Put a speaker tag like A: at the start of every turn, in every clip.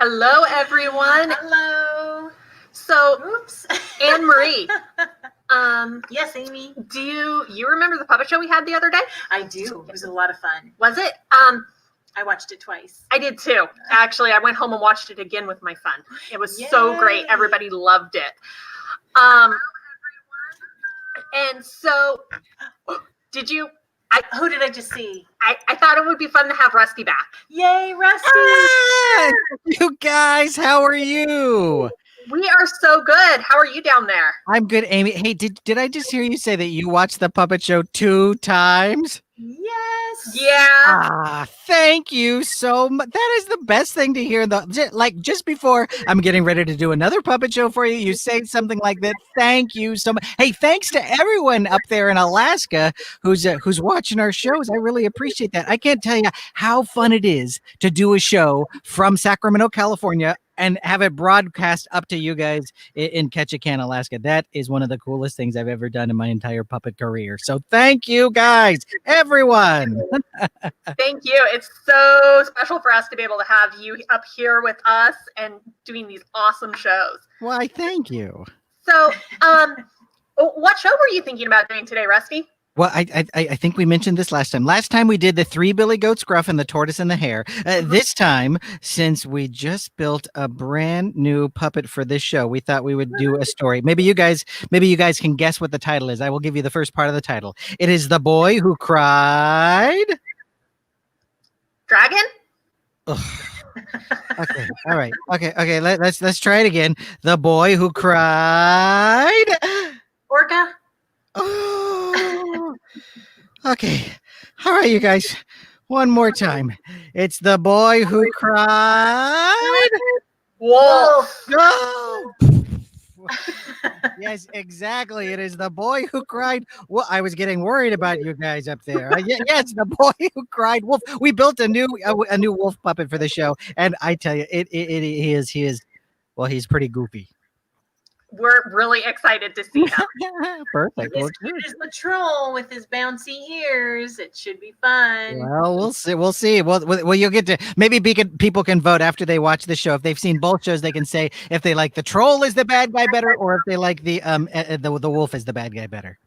A: Hello, everyone.
B: Hello.
A: So,
B: Oops.
A: Anne Marie,
B: Yes, Amy.
A: do you remember the puppet show we had the other day?
B: I do. It was a lot of fun.
A: Was it?
B: I watched it twice.
A: I did too. Actually, I went home and watched it again with my son. It was so great.
B: Yay.
A: Everybody loved it. And so, did you?
B: Who did I just see?
A: I thought it would be fun to have Rusty back.
B: Yay, Rusty!
C: Ah, you guys, how are you?
A: We are so good. How are you down there?
C: I'm good, Amy. Hey, did I just hear you say that you watched the puppet show 2 times?
B: Yes.
A: Yeah.
C: Ah, thank you so much. That is the best thing to hear. Like just before I'm getting ready to do another puppet show for you, you say something like that. Thank you so much. Hey, thanks to everyone up there in Alaska who's watching our shows. I really appreciate that. I can't tell you how fun it is to do a show from Sacramento, California, and have it broadcast up to you guys in Ketchikan, Alaska. That is one of the coolest things I've ever done in my entire puppet career. So thank you guys, everyone.
A: Thank you. It's so special for us to be able to have you up here with us and doing these awesome shows.
C: Why, thank you.
A: So, what show were you thinking about doing today, Rusty?
C: Well, I think we mentioned this last time. Last time we did the 3 Billy Goats Gruff and the Tortoise and the Hare. This time, since we just built a brand new puppet for this show, we thought we would do a story. Maybe you guys can guess what the title is. I will give you the first part of the title. It is The Boy Who Cried.
A: Dragon?
C: Ugh. Okay. All right. Okay. Let's try it again. The Boy Who Cried.
B: Orca.
C: Oh. Okay. All right, you guys. One more time. It's The Boy Who Cried.
A: Wolf.
C: Go. Yes, exactly. It is The Boy Who Cried. Well, I was getting worried about you guys up there. Yes, The Boy Who Cried Wolf. We built a new wolf puppet for the show, and I tell you, he is. Well, he's pretty goofy.
A: We're really excited to see him.
C: Perfect.
B: As cute as the troll with his bouncy ears. It should be fun.
C: Well, we'll see. Well, you'll get to maybe people can vote after they watch the show. If they've seen both shows, they can say if they like the troll is the bad guy better, or if they like the wolf is the bad guy better.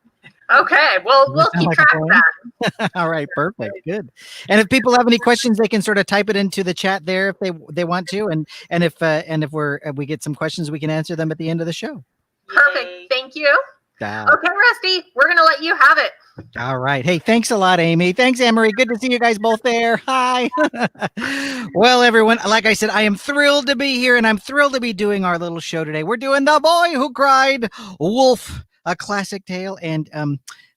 A: Okay, well, we'll keep track of that.
C: All right, perfect, good. And if people have any questions, they can sort of type it into the chat there if they want to, and if we get some questions, we can answer them at the end of the show.
A: Perfect.
B: Yay.
A: Thank you. Okay, Rusty, we're gonna let you have it.
C: All right. Hey, thanks a lot, Amy. Thanks, Anne-Marie. Good to see you guys both there. Hi. Well, everyone, like I said, I am thrilled to be here, and I'm thrilled to be doing our little show today. We're doing The Boy Who Cried Wolf, a classic tale, and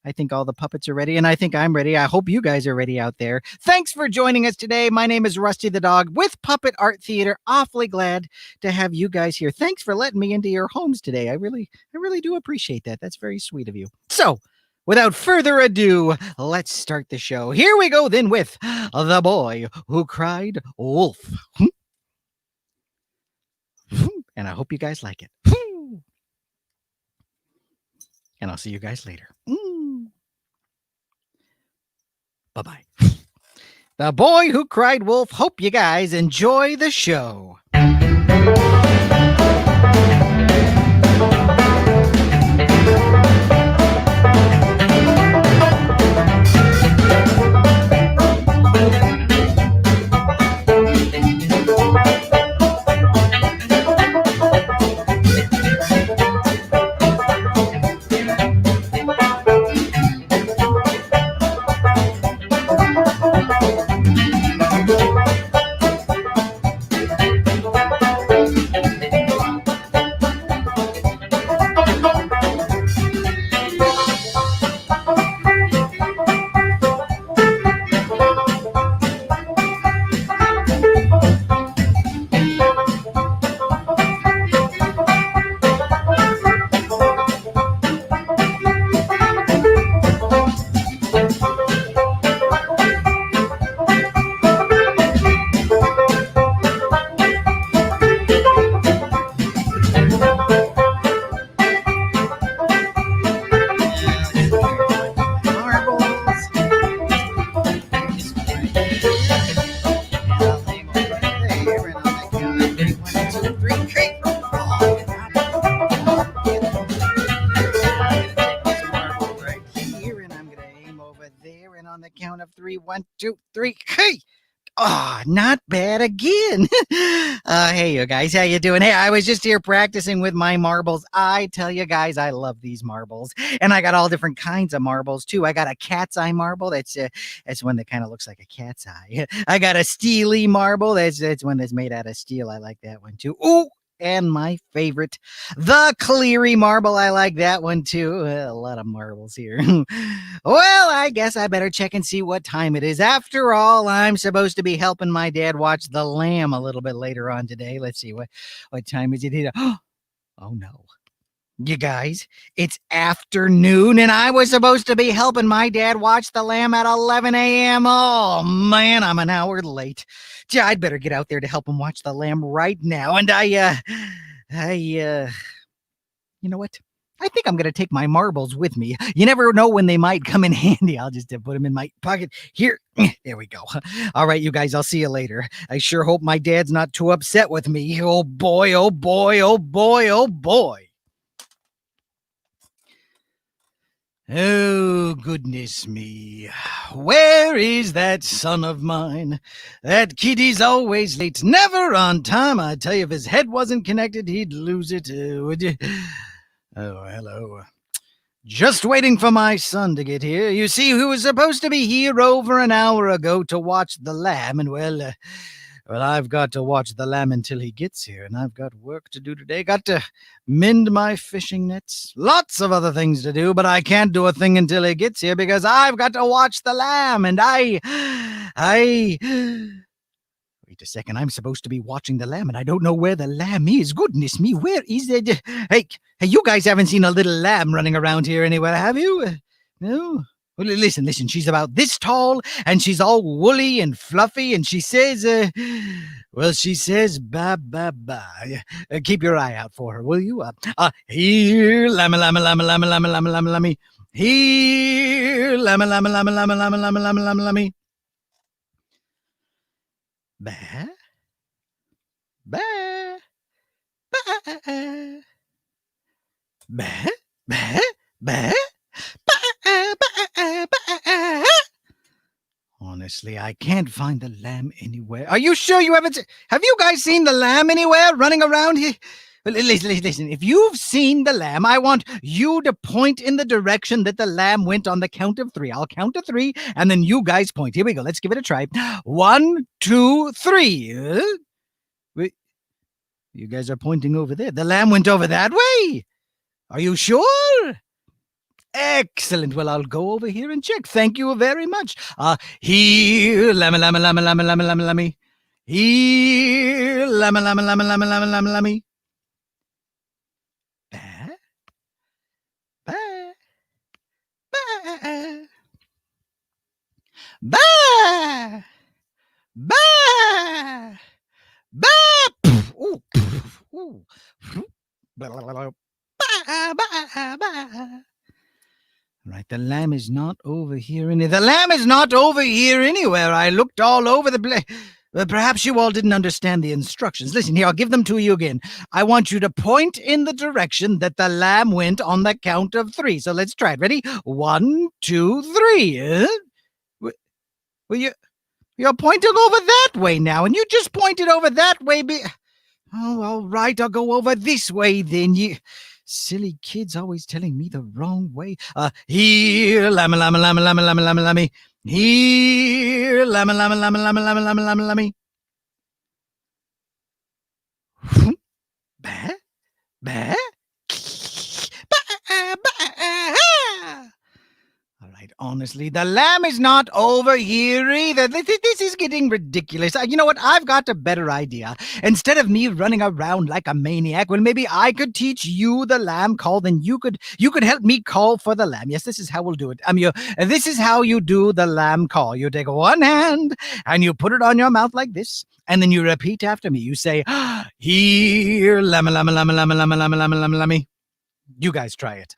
C: I think all the puppets are ready, and I think I'm ready. I hope you guys are ready out there. Thanks for joining us today. My name is Rusty the Dog with Puppet Art Theater. Awfully glad to have you guys here. Thanks for letting me into your homes today. I really do appreciate that. That's very sweet of you. So, without further ado, let's start the show. Here we go then with The Boy Who Cried Wolf. And I hope you guys like it. And I'll see you guys later. Bye-bye. The Boy Who Cried Wolf. Hope you guys enjoy the show. 1, 2, 3. Hey! Oh, not bad again. Hey, you guys, how you doing? Hey, I was just here practicing with my marbles. I tell you guys, I love these marbles, and I got all different kinds of marbles too. I got a cat's eye marble. That's one that kind of looks like a cat's eye. I got a steely marble. That's one that's made out of steel. I like that one too. Ooh. And my favorite, the Cleary marble. I like that one too. A lot of marbles here. Well, I guess I better check and see what time it is. After all, I'm supposed to be helping my dad watch The Lamb a little bit later on today. Let's see, what time is it here? Oh no. You guys, it's afternoon, and I was supposed to be helping my dad watch The Lamb at 11 a.m. Oh, man, I'm an hour late. Gee, I'd better get out there to help him watch The Lamb right now. And you know what? I think I'm going to take my marbles with me. You never know when they might come in handy. I'll just put them in my pocket. Here, there we go. All right, you guys, I'll see you later. I sure hope my dad's not too upset with me. Oh, boy, oh, boy, oh, boy, oh, boy. Oh, goodness me. Where is that son of mine? That kid is always late, never on time. I tell you, if his head wasn't connected, he'd lose it. Would you? Oh, hello. Just waiting for my son to get here. You see, who was supposed to be here over an hour ago to watch The Lamb, and well, I've got to watch The Lamb until he gets here, and I've got work to do today. Got to mend my fishing nets. Lots of other things to do, but I can't do a thing until he gets here because I've got to watch The Lamb, and Wait a second, I'm supposed to be watching The Lamb, and I don't know where the lamb is. Goodness me, where is it? Hey, you guys haven't seen a little lamb running around here anywhere, have you? No? Well, listen, she's about this tall, and she's all woolly and fluffy, and she says, she says, ba, ba, ba. Keep your eye out for her, will you? Here, lamma, lamma, lamma, lamma, lamma, lamma, lamma, lamma. Here, lamma, lamma, lamma, lamma, lamma, lamma, lamma, lamma, lamma. Ba, ba, ba, ba, ba, ba. Honestly, I can't find the lamb anywhere. Are you sure you haven't? Have you guys seen the lamb anywhere running around here? Listen, if you've seen the lamb, I want you to point in the direction that the lamb went on the count of 3. I'll count to 3, and then you guys point. Here we go. Let's give it a try. 1, 2, 3. You guys are pointing over there. The lamb went over that way. Are you sure? Excellent. Well, I'll go over here and check. Thank you very much. Here, lamma, lamma, lamma, lamma, lamma, lamma, lamma. Here, lamma, lamma, lamma, lamma, lamma, lamma, lamma. Ba, ba, ba, ba, ba, ba. Ooh, ooh. Ba, ba, ba. Right, the lamb is not over here. The lamb is not over here anywhere. I looked all over the place. Perhaps you all didn't understand the instructions. Listen here, I'll give them to you again. I want you to point in the direction that the lamb went on the count of 3. So let's try it. Ready? 1, 2, 3. Well, you're pointing over that way now, and you just pointed over that way. Oh, all right, I'll go over this way then. Silly kids always telling me the wrong way. Here, lamma, lamma, lamma, lamma, lamma, lamma, lamma. Here, lamma, lamma, lamma, lamma, lamma, lamma, lamma, lamma. Ba, ba, ba, ba. All right, honestly, the lamb is not over here either. This is getting ridiculous. You know what? I've got a better idea. Instead of me running around like a maniac, well, maybe I could teach you the lamb call. Then you could help me call for the lamb. Yes, this is how we'll do it. This is how you do the lamb call. You take one hand and you put it on your mouth like this, and then you repeat after me. You say, "Here, lamma, lamma, lamma, lamma, lamma, lamma, lamma, lamma, lamma." You guys try it.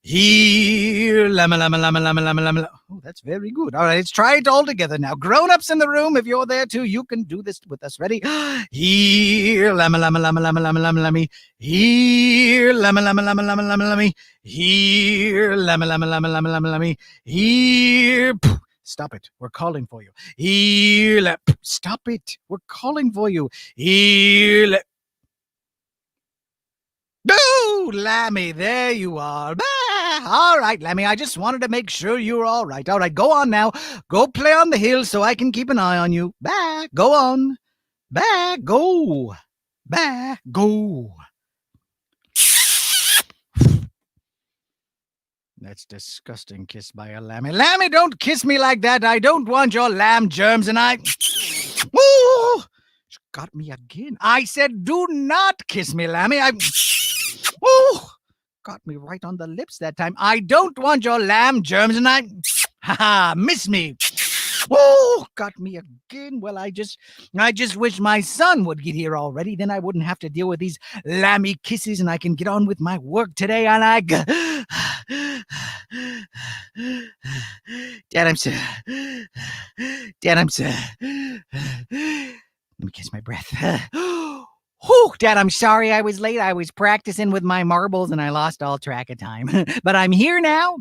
C: Here, lamma, lamma, lamma, lamma, lamma, lamma. Oh, that's very good. All right, let's try it all together now. Grown-ups in the room, if you're there too, you can do this with us. Ready? Here, lamma, lamma, lamma, lamma, lamma, lamma, lamma. Here, lamma, lamma, lamma, lamma, lamma, lamma. Here, lamma, lamma, lamma, lamma, lamma, lamma. Here. Stop it. We're calling for you. Here, stop it. We're calling for you. Here, no, Lammy, there you are. All right, Lammy, I just wanted to make sure you're all right. All right, go on now. Go play on the hill so I can keep an eye on you. Go on. Go. Go. That's disgusting, kissed by a lammy. Lammy, don't kiss me like that. I don't want your lamb germs, and I... Ooh, she got me again. I said, do not kiss me, Lammy. Ooh, got me right on the lips that time. I don't want your lamb germs, and I... Ha, miss me. Oh, got me again. Well, I just wish my son would get here already. Then I wouldn't have to deal with these lammy kisses, and I can get on with my work today. And I... Dad, I'm so... Let me catch my breath. Whew, Dad, I'm sorry I was late. I was practicing with my marbles, and I lost all track of time. But I'm here now,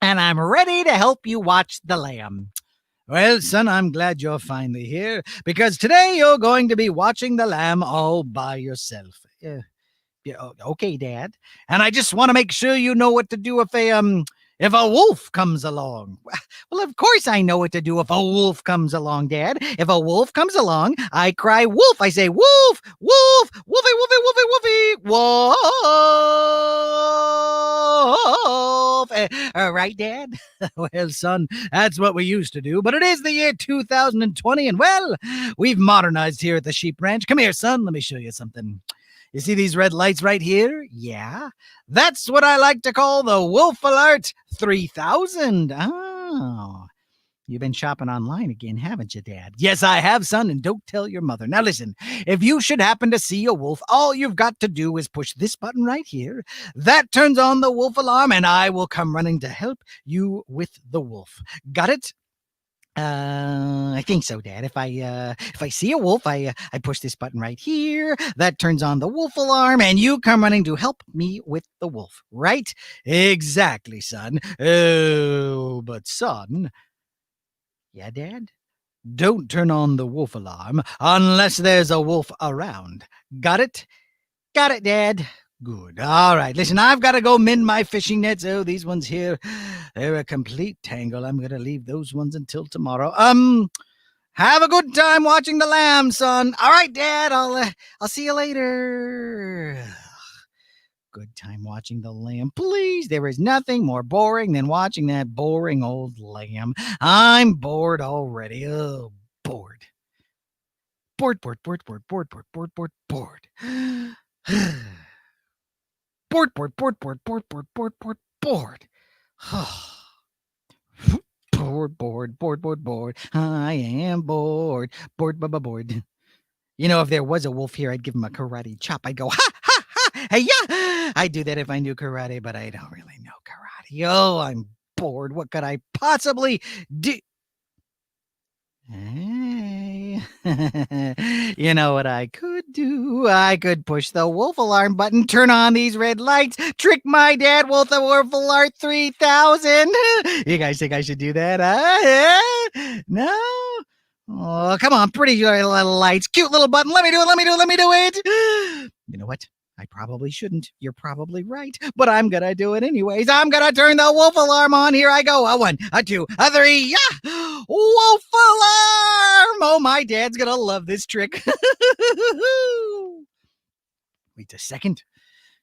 C: and I'm ready to help you watch the lamb. Well, son, I'm glad you're finally here, because today you're going to be watching the lamb all by yourself. Yeah, okay, Dad. And I just want to make sure you know what to do if a wolf comes along. Well, of course I know what to do if a wolf comes along, Dad. If a wolf comes along, I cry wolf. I say wolf, wolf, woofy, woofy, woofy, woofy, wolf. Right, Dad? Well, son, that's what we used to do. But it is the year 2020, and well, we've modernized here at the sheep ranch. Come here, son. Let me show you something. You see these red lights right here? Yeah. That's what I like to call the Wolf Alert 3000. Oh. You've been shopping online again, haven't you, Dad? Yes, I have, son, and don't tell your mother. Now listen, if you should happen to see a wolf, all you've got to do is push this button right here. That turns on the wolf alarm, and I will come running to help you with the wolf. Got it? I think so, Dad. If I see a wolf, I push this button right here. That turns on the wolf alarm, and you come running to help me with the wolf. Right? Exactly, son. Oh, but son. Yeah, Dad? Don't turn on the wolf alarm unless there's a wolf around. Got it? Got it, Dad. Good. All right. Listen, I've got to go mend my fishing nets. Oh, these ones here, they're a complete tangle. I'm going to leave those ones until tomorrow. Have a good time watching the lamb, son. All right, Dad. I'll see you later. Good time watching the lamb. Please, there is nothing more boring than watching that boring old lamb. I'm bored already. Oh, bored. Bored. Bored. Bored. I am bored. Bored. You know, if there was a wolf here, I'd give him a karate chop. I'd go, ha, ha, ha, hey, yeah. I'd do that if I knew karate, but I don't really know karate. Oh, I'm bored. What could I possibly do? Hey, you know what I could do? I could push the wolf alarm button, turn on these red lights, trick my dad with the wolf alert 3000. You guys think I should do that? No? Oh, come on, pretty little lights, cute little button. Let me do it. You know what? I probably shouldn't. You're probably right, but I'm gonna do it anyways. I'm gonna turn the wolf alarm on. Here I go. A 1, a 2, a 3. Yeah! Wolf alarm! Oh, my dad's gonna love this trick. Wait a second.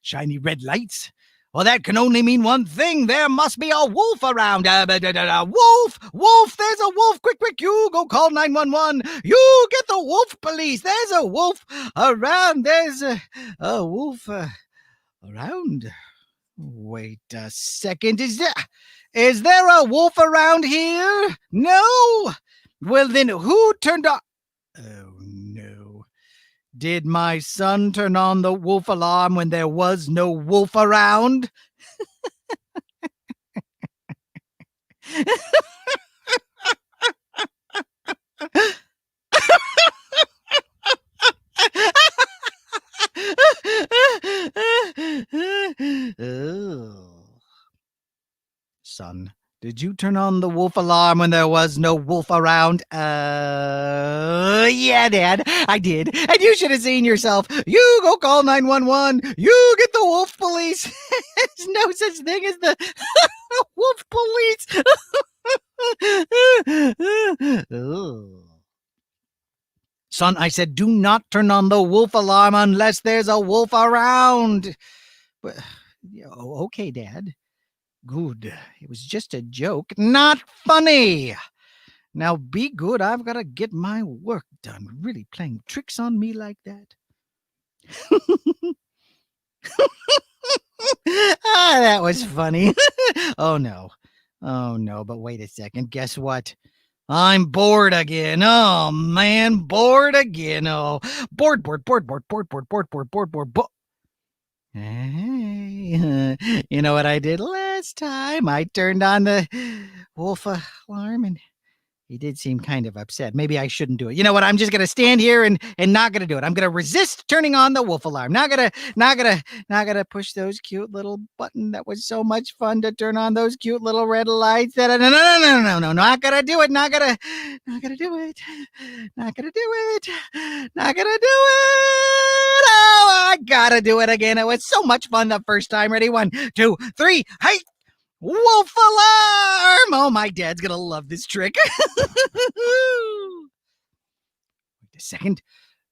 C: Shiny red lights. Well, that can only mean one thing. There must be a wolf around. Wolf, there's a wolf. Quick, you go call 911. You get the wolf police. There's a wolf around. There's a wolf around. Wait a second. Is there a wolf around here? No? Well, then who turned on? Oh, no. Did my son turn on the wolf alarm when there was no wolf around? Oh. Son, Did you turn on the wolf alarm when there was no wolf around? Yeah, Dad, I did. And you should have seen yourself. You go call 911. You get the wolf police. There's no such thing as the wolf police. Ugh. Son, I said, do not turn on the wolf alarm unless there's a wolf around. Okay, Dad. Good. It was just a joke, not funny. Now be good. I've got to get my work done. Really playing tricks on me like that? That was funny. Oh, no. Oh, no. But wait a second. Guess what? I'm bored again. Oh, man. Bored again. Oh, bored. Hey, you know what I did last time? I turned on the wolf alarm and he did seem kind of upset. Maybe I shouldn't do it. You know what? I'm just gonna stand here and not gonna do it. I'm gonna resist turning on the wolf alarm. Not gonna push those cute little button that was so much fun to turn on those cute little red lights. No, not gonna do it. Not gonna do it. Not gonna do it. Not gonna do it. Oh, I gotta do it again. It was so much fun the first time. Ready? 1, 2, 3. Hey! Wolf alarm! Oh, my dad's gonna love this trick. Wait a second.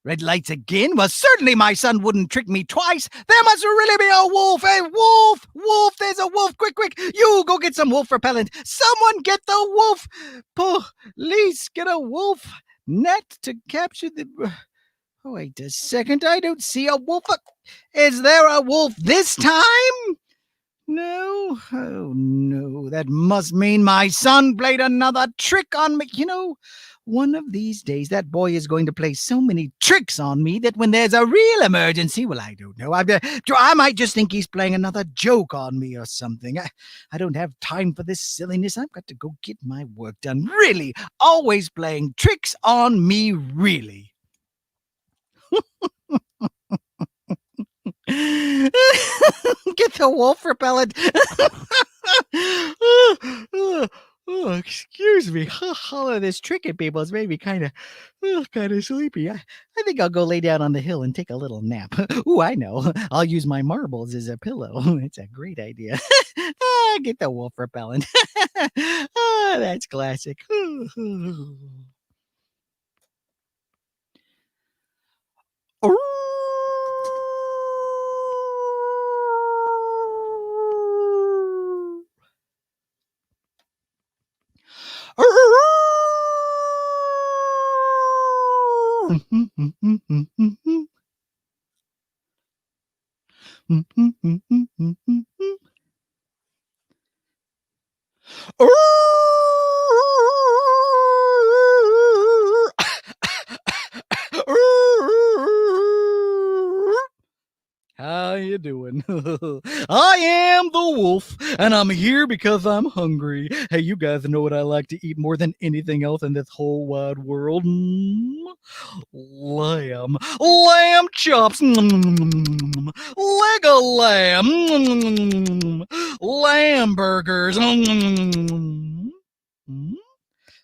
C: Red lights again? Well, certainly my son wouldn't trick me twice. There must really be a wolf. Hey, wolf! Wolf! There's a wolf! Quick! You go get some wolf repellent. Someone get the wolf! Police, get a wolf net to capture the... Oh, wait a second. I don't see a wolf. Is there a wolf this time? No. Oh, no. That must mean my son played another trick on me. You know, one of these days, that boy is going to play so many tricks on me that when there's a real emergency, well, I don't know. I might just think he's playing another joke on me or something. I don't have time for this silliness. I've got to go get my work done. Really, always playing tricks on me, really. Get the wolf repellent. Oh, excuse me. All of this tricking people has made me kind of sleepy. I think I'll go lay down on the hill and take a little nap. Ooh, I know. I'll use my marbles as a pillow. It's a great idea. Get the wolf repellent. That's classic. How you doing? I am the wolf, and I'm here because I'm hungry. Hey, you guys know what I like to eat more than anything else in this whole wide world? Lamb. Lamb chops. Leg of lamb. Lamb burgers.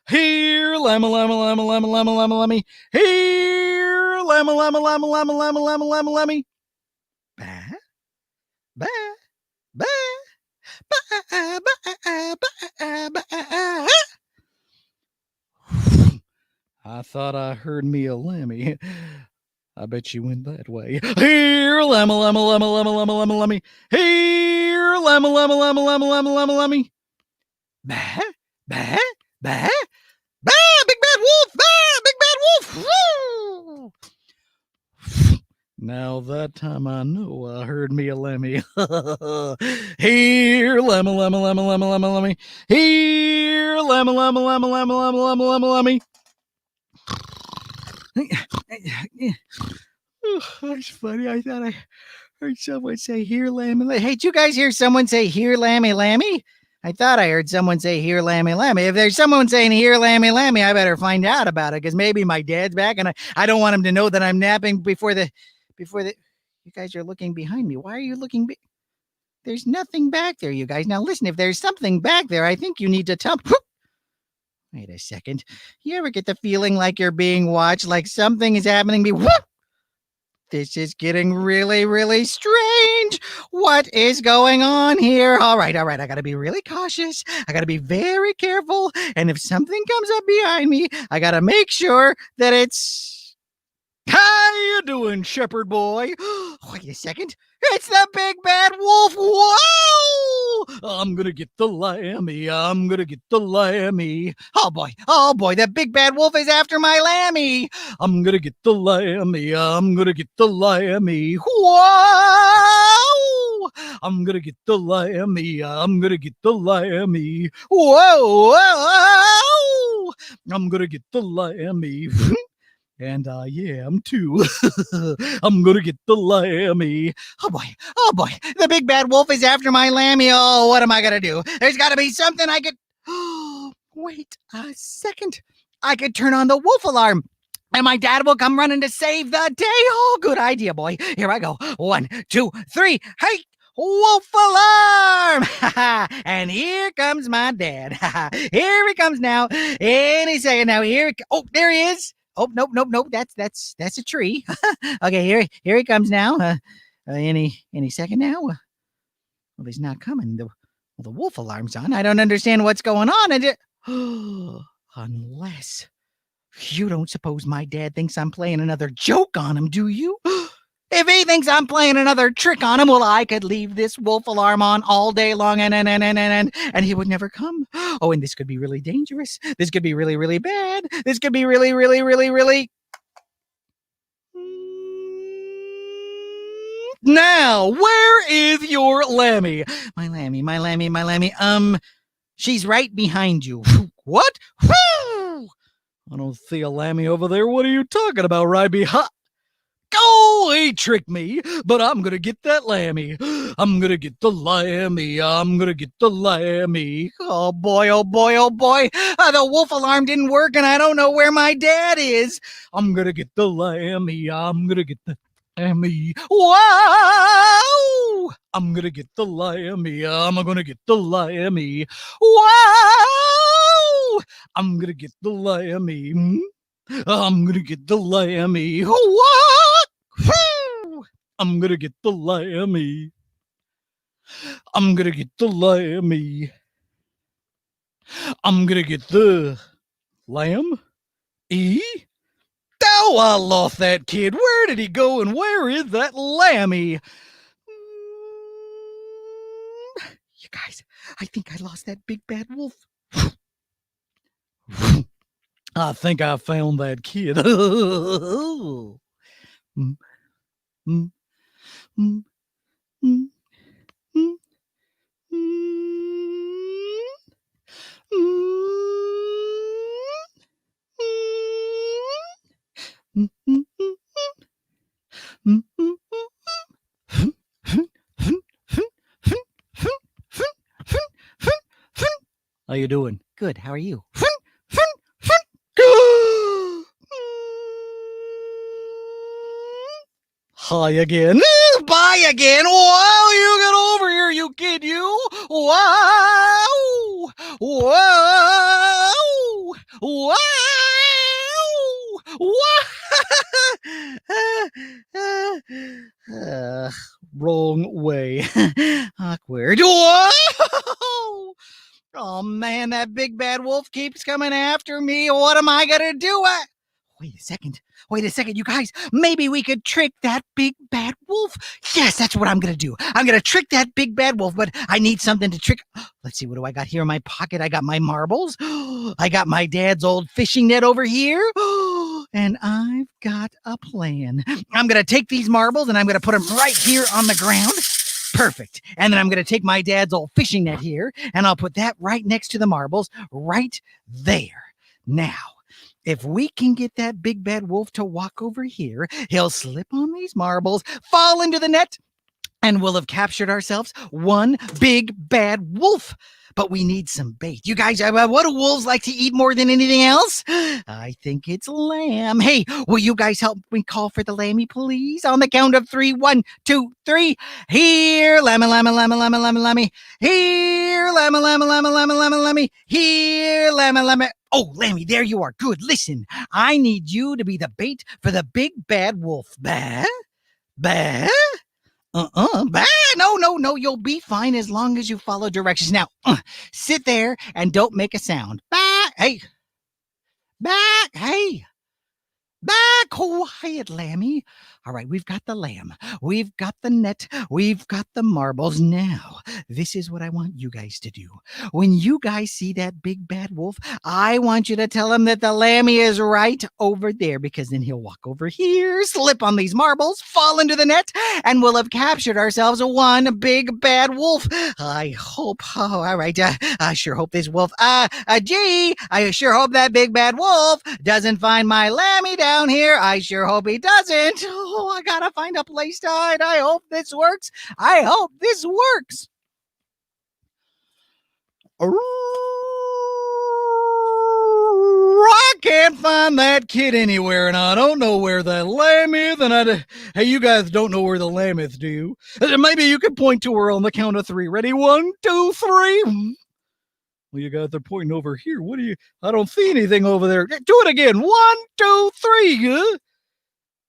C: Here, llama, llama, llama, llama, llama, llama, llama. Here, llama, llama, llama, llama, llama, llama, llama, llama. Bah, bah, bah, bah, bah, bah, bah. I thought I heard me a lammy. I bet you went that way. Here, llama, llama, llama, llama, llama, llama, llama. Here, llama, llama, llama, llama, llama, llama, llama. Bah, bah, bah, bah, big bad wolf, bah, big bad wolf. Woo! Now that time I know I heard me a lammy. Here, llama, llama, llama, llama, llama, llama. Here, llama, llama, llama, llama, llama, llama, llama, llama. That's funny. I thought I heard someone say, here, lammy. Hey, did you guys hear someone say, here, lammy, lammy? I thought I heard someone say, here, lammy, lammy. If there's someone saying, here, lammy, lammy, I better find out about it, because maybe my dad's back, and I don't want him to know that I'm napping before the... You guys are looking behind me. Why are you looking? There's nothing back there, you guys. Now listen, if there's something back there, I think you need to tell. Wait a second. You ever get the feeling like you're being watched, like something is happening to me? This is getting really, really strange. What is going on here? All right. I got to be really cautious. I got to be very careful. And if something comes up behind me, I got to make sure that it's... How you doing, shepherd boy? Wait a second. It's the big bad wolf. Whoa! I'm going to get the lammy. I'm going to get the lammy. Oh, boy. The big bad wolf is after my lammy. I'm going to get the lammy. I'm going to get the lammy. Whoa! I'm going to get the lammy. I'm going to get the lammy. Whoa! I'm going to get the lammy. And I am too. I'm gonna get the lammy. Oh boy, the big bad wolf is after my lammy. Oh, what am I gonna do? There's gotta be something I could... Wait a second. I could turn on the wolf alarm. And my dad will come running to save the day. Oh, good idea, boy. Here I go. 1, 2, 3. Hey, wolf alarm! And here comes my dad. Here he comes now. Any second now. Oh, there he is. Oh, nope. That's a tree. Okay, here he comes now. Any second now. Well, he's not coming. The wolf alarm's on. I don't understand what's going on. Unless you don't suppose my dad thinks I'm playing another joke on him, do you? If he thinks I'm playing another trick on him, well, I could leave this wolf alarm on all day long and he would never come. Oh, and this could be really dangerous. This could be really, really bad. This could be really, really, really, really... Now, where is your lammy? My lammy. She's right behind you. What? I don't see a lammy over there. What are you talking about, right behind? Oh, he tricked me, but I'm going to get that lammy. I'm going to get the lammy. I'm going to get the lammy. Oh, boy. The wolf alarm didn't work, and I don't know where my dad is. I'm going to get the lammy. I'm going to get the lammy. Wow! I'm going to get the lammy. I'm going to get the lammy. Wow! I'm going to get the lammy. I'm going to get the lammy. What? I'm gonna get the lammy. I'm gonna get the lammy. I'm gonna get the lamb. Oh, I lost that kid. Where did he go and where is that lammy? You guys, I think I lost that big bad wolf. I think I found that kid. How you doing? Good. How are you? Hi again. Bye again. Wow, you get over here, you kid, you. Wow. Wrong way. Awkward. Whoa! Oh, man, that big bad wolf keeps coming after me. What am I going to do? Wait a second, you guys. Maybe we could trick that big bad wolf. Yes, that's what I'm going to do. I'm going to trick that big bad wolf, but I need something to trick. Let's see, what do I got here in my pocket? I got my marbles. I got my dad's old fishing net over here. And I've got a plan. I'm going to take these marbles and I'm going to put them right here on the ground. Perfect. And then I'm going to take my dad's old fishing net here and I'll put that right next to the marbles right there. Now, if we can get that big bad wolf to walk over here, he'll slip on these marbles, fall into the net, and we'll have captured ourselves one big bad wolf. but we need some bait. You guys, what do wolves like to eat more than anything else? I think it's lamb. Hey, will you guys help me call for the lammy, please? On the count of 3. 1, 2, 3. Here, lammy, lammy, lammy, lammy, lammy, lammy. Here, lammy, lammy, lammy, lammy, lammy, lammy. Here, lammy, lammy. Oh, Lammy, there you are. Good. Listen, I need you to be the bait for the big bad wolf. Bah? Bah? Bah? No. You'll be fine as long as you follow directions. Now, sit there and don't make a sound. Bah? Hey. Bah? Hey. Back quiet, Lammy. All right, we've got the lamb. We've got the net. We've got the marbles. Now, this is what I want you guys to do. When you guys see that big bad wolf, I want you to tell him that the lammy is right over there, because then he'll walk over here, slip on these marbles, fall into the net, and we'll have captured ourselves one big bad wolf. I hope. Oh, all right. I sure hope this wolf. Gee, I sure hope that big bad wolf doesn't find my lammy down here. I sure hope he doesn't. Oh, I gotta find a place to hide. I hope this works. I hope this works. I can't find that kid anywhere, and I don't know where that lamb is. And hey, you guys don't know where the lamb is, do you? Maybe you could point to her on the count of 3. Ready? 1, 2, 3. Well, you guys are pointing over here. What do you? I don't see anything over there. Do it again. 1, 2, 3.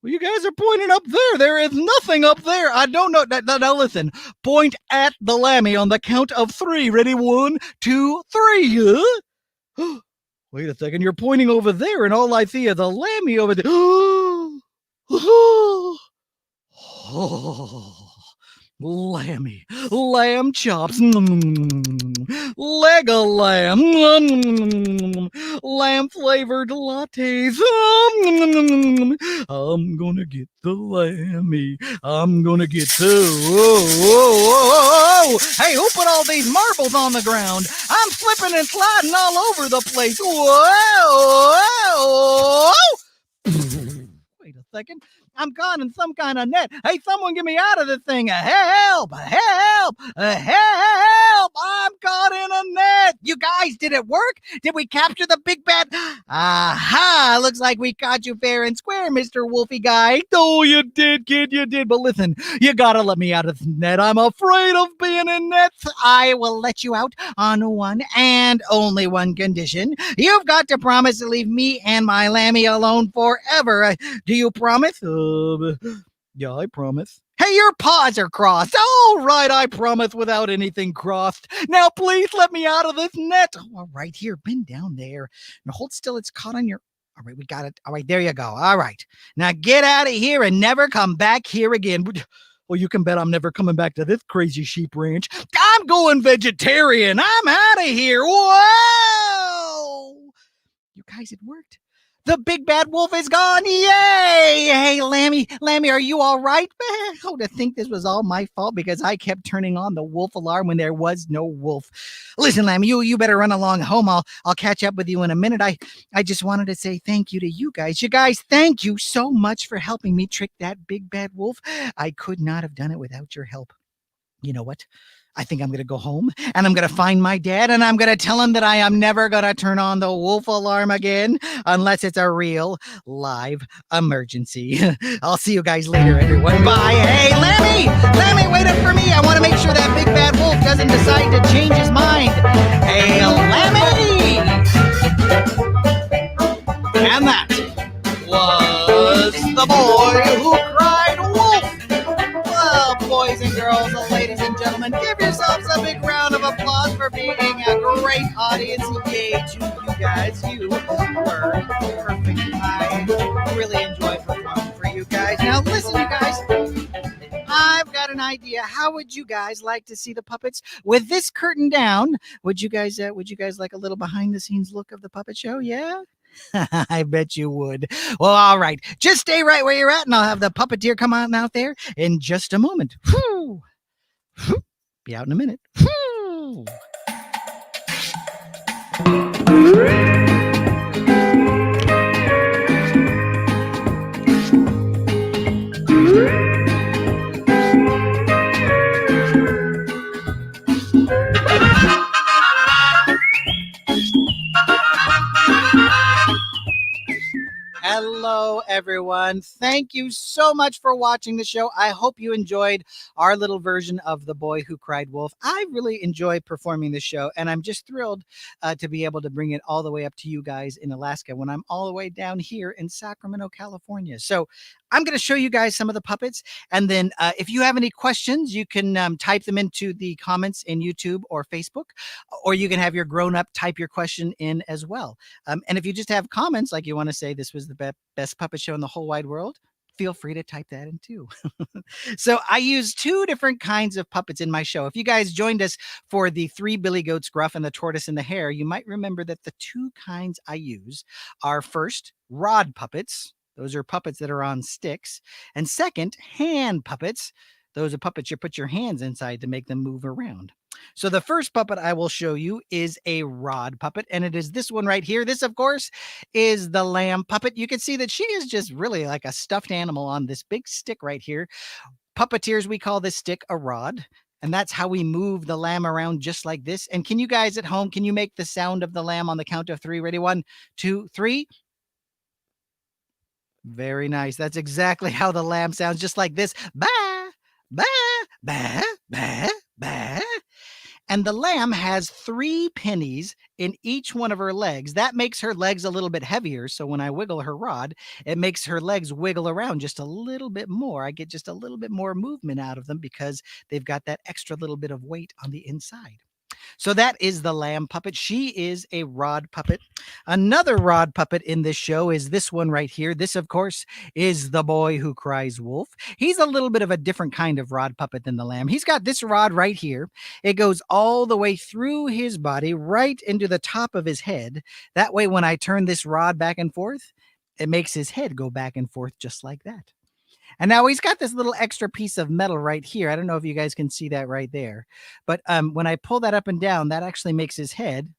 C: Well, you guys are pointing up there. There is nothing up there. I don't know. Now listen. Point at the lammy on the count of 3. Ready? 1, 2, 3. Wait a second. You're pointing over there, and all I see is a lammy over there. Lammy, lamb chops, leg of lamb, lamb flavored lattes. I'm gonna get the lammy. I'm gonna get Hey, who put all these marbles on the ground? I'm slipping and sliding all over the place. Whoa! Wait a second. I'm caught in some kind of net. Hey, someone get me out of this thing. Help! Help! Help! I'm caught in a net. You guys, did it work? Did we capture the big bad? Aha! Looks like we caught you fair and square, Mr. Wolfie guy. Oh, you did, kid, you did. But listen, you gotta let me out of this net. I'm afraid of being in nets. I will let you out on one and only one condition. You've got to promise to leave me and my lammy alone forever. Do you promise? Yeah, I promise. Hey, your paws are crossed. All right, I promise without anything crossed. Now, please let me out of this net. Oh, all right, here, bend down there. Now, hold still. It's caught on your... All right, we got it. All right, there you go. All right. Now, get out of here and never come back here again. Well, you can bet I'm never coming back to this crazy sheep ranch. I'm going vegetarian. I'm out of here. Whoa! You guys, it worked. The big bad wolf is gone. Yay! Hey, Lammy, are you all right? Oh, to think this was all my fault because I kept turning on the wolf alarm when there was no wolf. Listen, Lammy, you better run along home. I'll catch up with you in a minute. I just wanted to say thank you to you guys. You guys, thank you so much for helping me trick that big bad wolf. I could not have done it without your help. You know what? I think I'm going to go home and I'm going to find my dad and I'm going to tell him that I am never going to turn on the wolf alarm again unless it's a real live emergency. I'll see you guys later, everyone. Bye. Hey, Lammy, wait up for me. I want to make sure that big bad wolf doesn't decide to change his mind. Hey, Lammy. And that was the boy who cried wolf. Well, boys and girls, ladies and gentlemen, give yourselves a big round of applause for being a great audience. Yay to you guys. You were perfect. I really enjoyed performing for you guys. Now, listen, you guys. I've got an idea. How would you guys like to see the puppets with this curtain down? Would you guys like a little behind the scenes look of the puppet show? Yeah? I bet you would. Well, all right. Just stay right where you're at, and I'll have the puppeteer come on out there in just a moment. Whew. Whew. Be out in a minute. Whew. everyone. Thank you so much for watching the show. I hope you enjoyed our little version of The Boy Who Cried Wolf. I really enjoy performing the show, and I'm just thrilled to be able to bring it all the way up to you guys in Alaska when I'm all the way down here in Sacramento, California. So I'm going to show you guys some of the puppets, and then if you have any questions, you can type them into the comments in YouTube or Facebook, or you can have your grown-up type your question in as well. And if you just have comments, like you want to say this was the best puppet show in the whole wide world, feel free to type that in too. So I use two different kinds of puppets in my show. If you guys joined us for the 3 Billy Goats, Gruff, and the Tortoise and the Hare, you might remember that the two kinds I use are first, rod puppets. Those are puppets that are on sticks. And second, hand puppets. Those are puppets you put your hands inside to make them move around. So the first puppet I will show you is a rod puppet, and it is this one right here. This, of course, is the lamb puppet. You can see that she is just really like a stuffed animal on this big stick right here. Puppeteers, we call this stick a rod, and that's how we move the lamb around just like this. And can you guys at home, can you make the sound of the lamb on the count of 3? Ready? 1, 2, 3. Very nice. That's exactly how the lamb sounds, just like this. Ba, ba, ba, ba, ba. And the lamb has 3 pennies in each one of her legs. That makes her legs a little bit heavier. So when I wiggle her rod, it makes her legs wiggle around just a little bit more. I get just a little bit more movement out of them because they've got that extra little bit of weight on the inside. So that is the lamb puppet. She is a rod puppet. Another rod puppet in this show is this one right here. This, of course, is the Boy Who Cries Wolf. He's a little bit of a different kind of rod puppet than the lamb. He's got this rod right here. It goes all the way through his body, right into the top of his head. That way, when I turn this rod back and forth, it makes his head go back and forth just like that. And now he's got this little extra piece of metal right here. I don't know if you guys can see that right there. But when I pull that up and down, that actually makes his head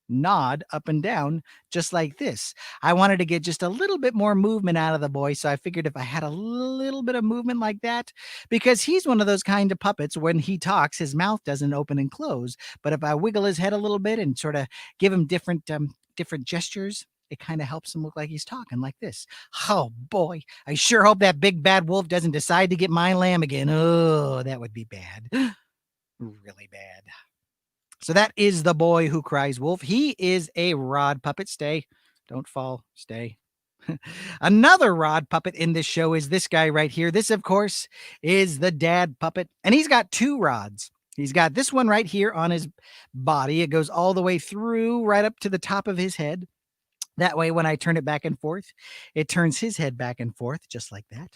C: nod up and down just like this. I wanted to get just a little bit more movement out of the boy. So I figured if I had a little bit of movement like that, because he's one of those kind of puppets, when he talks, his mouth doesn't open and close. But if I wiggle his head a little bit and sort of give him different gestures, it kind of helps him look like he's talking like this. Oh boy, I sure hope that big bad wolf doesn't decide to get my lamb again. Oh, that would be bad. Really bad. So that is the Boy Who Cries Wolf. He is a rod puppet. Stay. Don't fall. Stay. Another rod puppet in this show is this guy right here. This, of course, is the dad puppet. And he's got 2 rods. He's got this one right here on his body. It goes all the way through right up to the top of his head. That way, when I turn it back and forth, it turns his head back and forth just like that.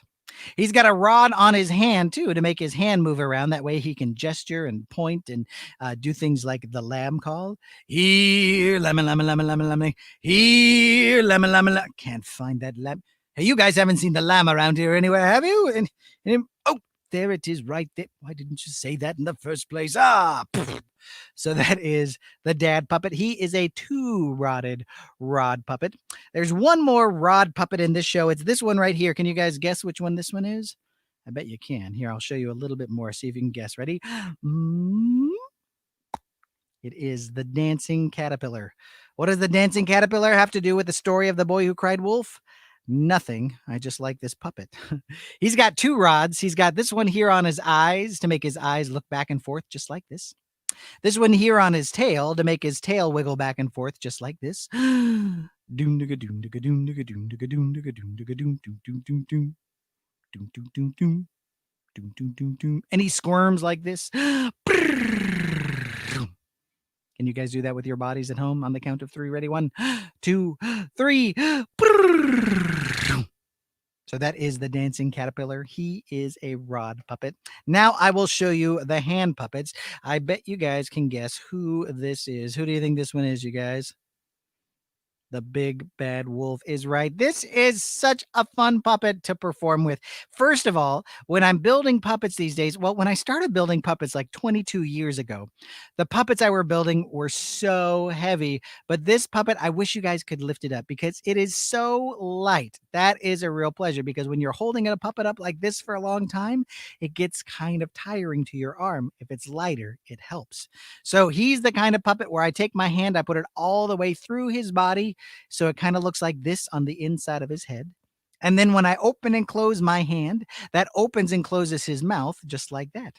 C: He's got a rod on his hand, too, to make his hand move around. That way he can gesture and point and do things like the lamb call. Here, lemon, lemon, lemon, lemon, lemon. Here, lemon, lemon, lemon. Can't find that lamb. Hey, you guys haven't seen the lamb around here anywhere, have you? Oh, there it is right there. Why didn't you say that in the first place? So that is the dad puppet. He is a 2-rodded rod puppet. There's one more rod puppet in this show. It's this one right here. Can you guys guess which one this one is? I bet you can. Here, I'll show you a little bit more. See if you can guess. Ready? It is the dancing caterpillar. What does the dancing caterpillar have to do with the story of the Boy Who Cried Wolf? Nothing. I just like this puppet. He's got 2 rods. He's got this one here on his eyes to make his eyes look back and forth just like this. This one here on his tail to make his tail wiggle back and forth just like this. And he squirms like this. Can you guys do that with your bodies at home on the count of 3? Ready? 1, 2, 3. So that is the dancing caterpillar. He is a rod puppet. Now I will show you the hand puppets. I bet you guys can guess who this is. Who do you think this one is, you guys? The big bad wolf is right. This is such a fun puppet to perform with. First of all, when I'm building puppets these days, well, when I started building puppets like 22 years ago, the puppets I were building were so heavy. But this puppet, I wish you guys could lift it up because it is so light. That is a real pleasure because when you're holding a puppet up like this for a long time, it gets kind of tiring to your arm. If it's lighter, it helps. So he's the kind of puppet where I take my hand, I put it all the way through his body, So it kind of looks like this on the inside of his head. And then when I open and close my hand, that opens and closes his mouth just like that.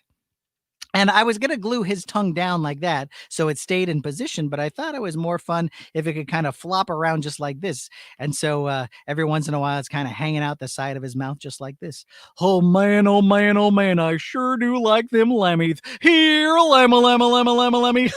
C: And I was going to glue his tongue down like that so it stayed in position, but I thought it was more fun if it could kind of flop around just like this. And so every once in a while, it's kind of hanging out the side of his mouth just like this. Oh man, oh man, oh man, I sure do like them lammies. Here, lamma, lamma, lamma, lamma, lammy.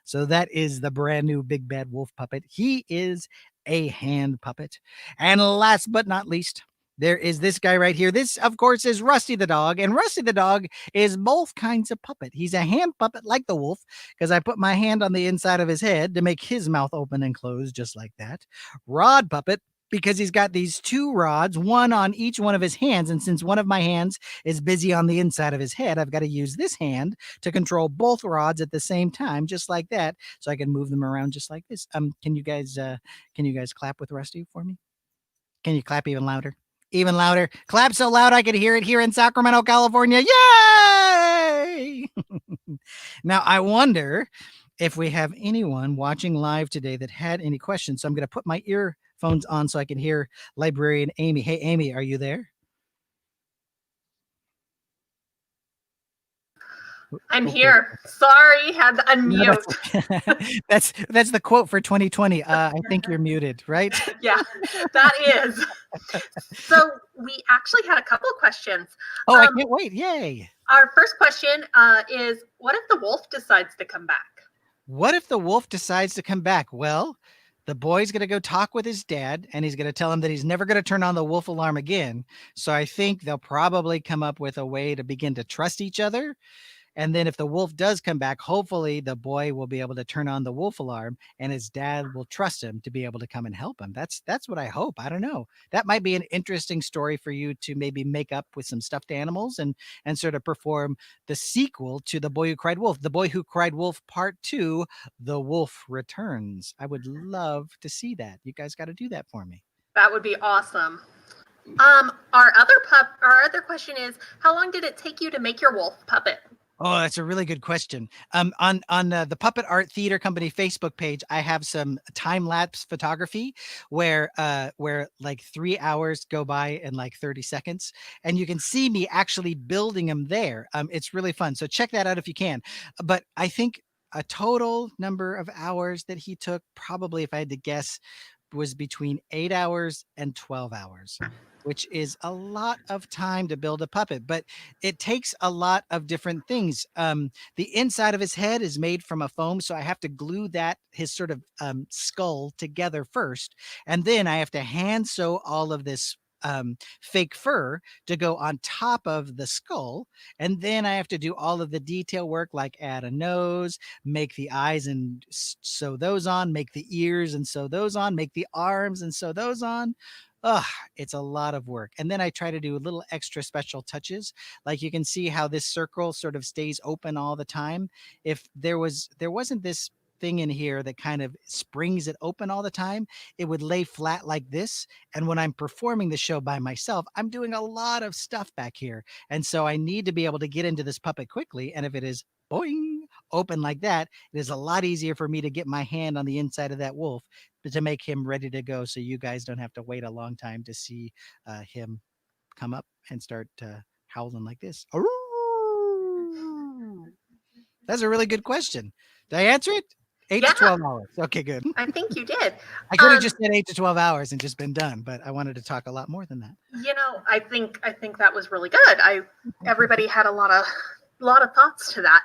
C: So that is the brand new Big Bad Wolf puppet. He is a hand puppet. And last but not least, there is this guy right here. This, of course, is Rusty the dog. And Rusty the dog is both kinds of puppet. He's a hand puppet like the wolf because I put my hand on the inside of his head to make his mouth open and close just like that. Rod puppet because he's got these two rods, one on each one of his hands. And since one of my hands is busy on the inside of his head, I've got to use this hand to control both rods at the same time, just like that. So I can move them around just like this. Can you guys clap with Rusty for me? Can you clap even louder? Even louder. Clap so loud I could hear it here in Sacramento, California. Yay! Now, I wonder if we have anyone watching live today that had any questions. So I'm going to put my earphones on so I can hear librarian Amy. Hey, Amy, are you there?
A: I'm here. Sorry, had to unmute.
C: No, that's the quote for 2020. I think you're muted, right?
A: Yeah, that is. So we actually had a couple of questions.
C: Oh, I can't wait. Yay.
A: Our first question is, what if the wolf decides to come back?
C: What if the wolf decides to come back? Well, the boy's going to go talk with his dad, and he's going to tell him that he's never going to turn on the wolf alarm again. So I think they'll probably come up with a way to begin to trust each other. And then if the wolf does come back, hopefully the boy will be able to turn on the wolf alarm and his dad will trust him to be able to come and help him. That's what I hope. I don't know. That might be an interesting story for you to maybe make up with some stuffed animals and sort of perform the sequel to The Boy Who Cried Wolf. The Boy Who Cried Wolf Part 2, The Wolf Returns. I would love to see that. You guys got to do that for me.
A: That would be awesome. Our other question is, how long did it take you to make your wolf puppet?
C: Oh, that's a really good question. On the Puppet Art Theater Company Facebook page, I have some time-lapse photography where like 3 hours go by in like 30 seconds, and you can see me actually building them there. It's really fun. So check that out if you can. But I think a total number of hours that he took, probably if I had to guess, was between 8 hours and 12 hours. Which is a lot of time to build a puppet, but it takes a lot of different things. The inside of his head is made from a foam, so I have to glue his sort of skull together first, and then I have to hand sew all of this fake fur to go on top of the skull, and then I have to do all of the detail work, like add a nose, make the eyes and sew those on, make the ears and sew those on, make the arms and sew those on. It's a lot of work. And then I try to do little extra special touches. Like you can see how this circle sort of stays open all the time. If there wasn't this thing in here that kind of springs it open all the time, it would lay flat like this. And when I'm performing the show by myself, I'm doing a lot of stuff back here. And so I need to be able to get into this puppet quickly. And if it is boing, open like that, it is a lot easier for me to get my hand on the inside of that wolf to make him ready to go, so you guys don't have to wait a long time to see him come up and start howling like this. That's a really good question. Did I answer it? 8 to 12 hours. Okay, good.
A: I think you did.
C: I could have just said 8 to 12 hours and just been done, but I wanted to talk a lot more than that.
A: You know, I think that was really good. Everybody had a lot of thoughts to that.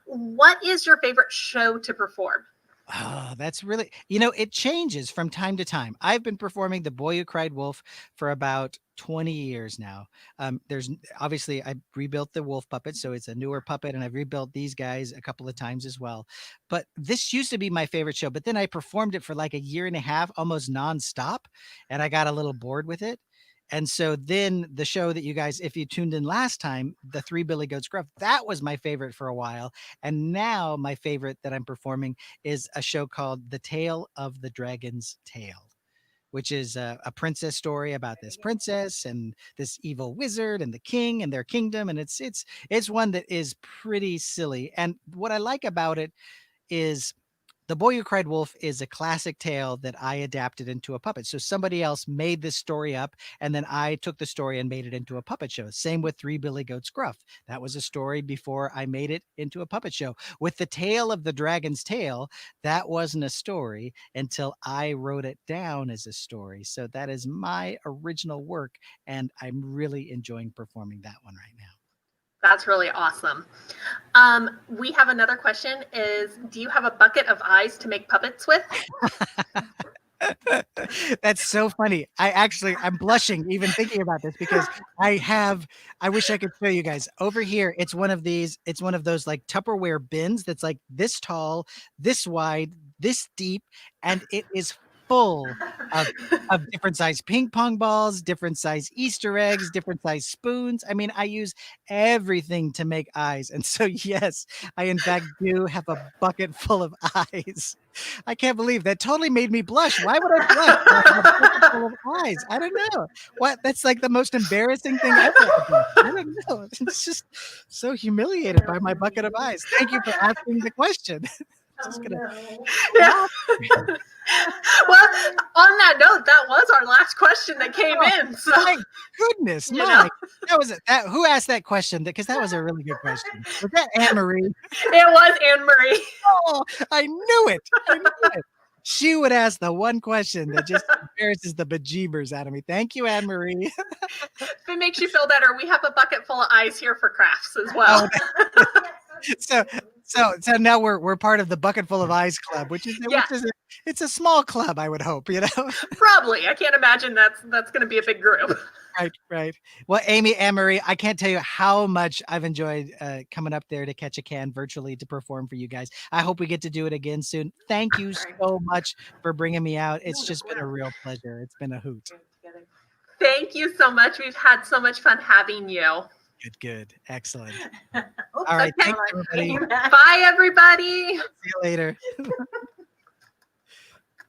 A: What is your favorite show to perform?
C: Oh, that's really, it changes from time to time. I've been performing The Boy Who Cried Wolf for about 20 years now. There's obviously I rebuilt the wolf puppet, so it's a newer puppet, and I've rebuilt these guys a couple of times as well. But this used to be my favorite show, but then I performed it for like a year and a half, almost nonstop, and I got a little bored with it. And so then the show that you guys, if you tuned in last time, the Three Billy Goats Gruff, that was my favorite for a while. And now my favorite that I'm performing is a show called The Tale of the Dragon's Tail, which is a princess story about this princess and this evil wizard and the king and their kingdom. And it's one that is pretty silly. And what I like about it is The Boy Who Cried Wolf is a classic tale that I adapted into a puppet. So somebody else made this story up, and then I took the story and made it into a puppet show. Same with Three Billy Goats Gruff. That was a story before I made it into a puppet show. With The Tale of the Dragon's Tail, that wasn't a story until I wrote it down as a story. So that is my original work, and I'm really enjoying performing that one right now.
A: That's really awesome. We have another question is, do you have a bucket of eyes to make puppets with?
C: That's so funny. I'm blushing even thinking about this because I wish I could show you guys over here. It's one of those like Tupperware bins that's like this tall, this wide, this deep, and it is full of different size ping pong balls, different size Easter eggs, different size spoons. I mean, I use everything to make eyes. And so, yes, I in fact do have a bucket full of eyes. I can't believe that totally made me blush. Why would I blush? I have a bucket full of eyes. I don't know. What? That's like the most embarrassing thing ever. I don't know. It's just so humiliated by my bucket of eyes. Thank you for asking the question.
A: Yeah. Well, on that note, that was our last question that came in. So
C: thank goodness, Mike. That was it. Who asked that question? Because that was a really good question. Was that Anne Marie?
A: It was Anne Marie.
C: Oh, I knew it. I knew it. She would ask the one question that just embarrasses the bejeebers out of me. Thank you, Anne Marie.
A: If it makes you feel better, we have a bucket full of eyes here for crafts as well.
C: So now we're part of the Bucket Full of Eyes Club, which is it's a small club, I would hope, you know.
A: Probably. I can't imagine that's going to be a big group.
C: Right. Well, Amy, Anne-Marie, I can't tell you how much I've enjoyed coming up there to Ketchikan virtually to perform for you guys. I hope we get to do it again soon. Thank you so much for bringing me out. It's just been a real pleasure. It's been a hoot.
A: Thank you so much. We've had so much fun having you.
C: Good. Excellent. All right.
A: Okay.
C: Thanks, everybody.
A: Bye, everybody.
C: See you later.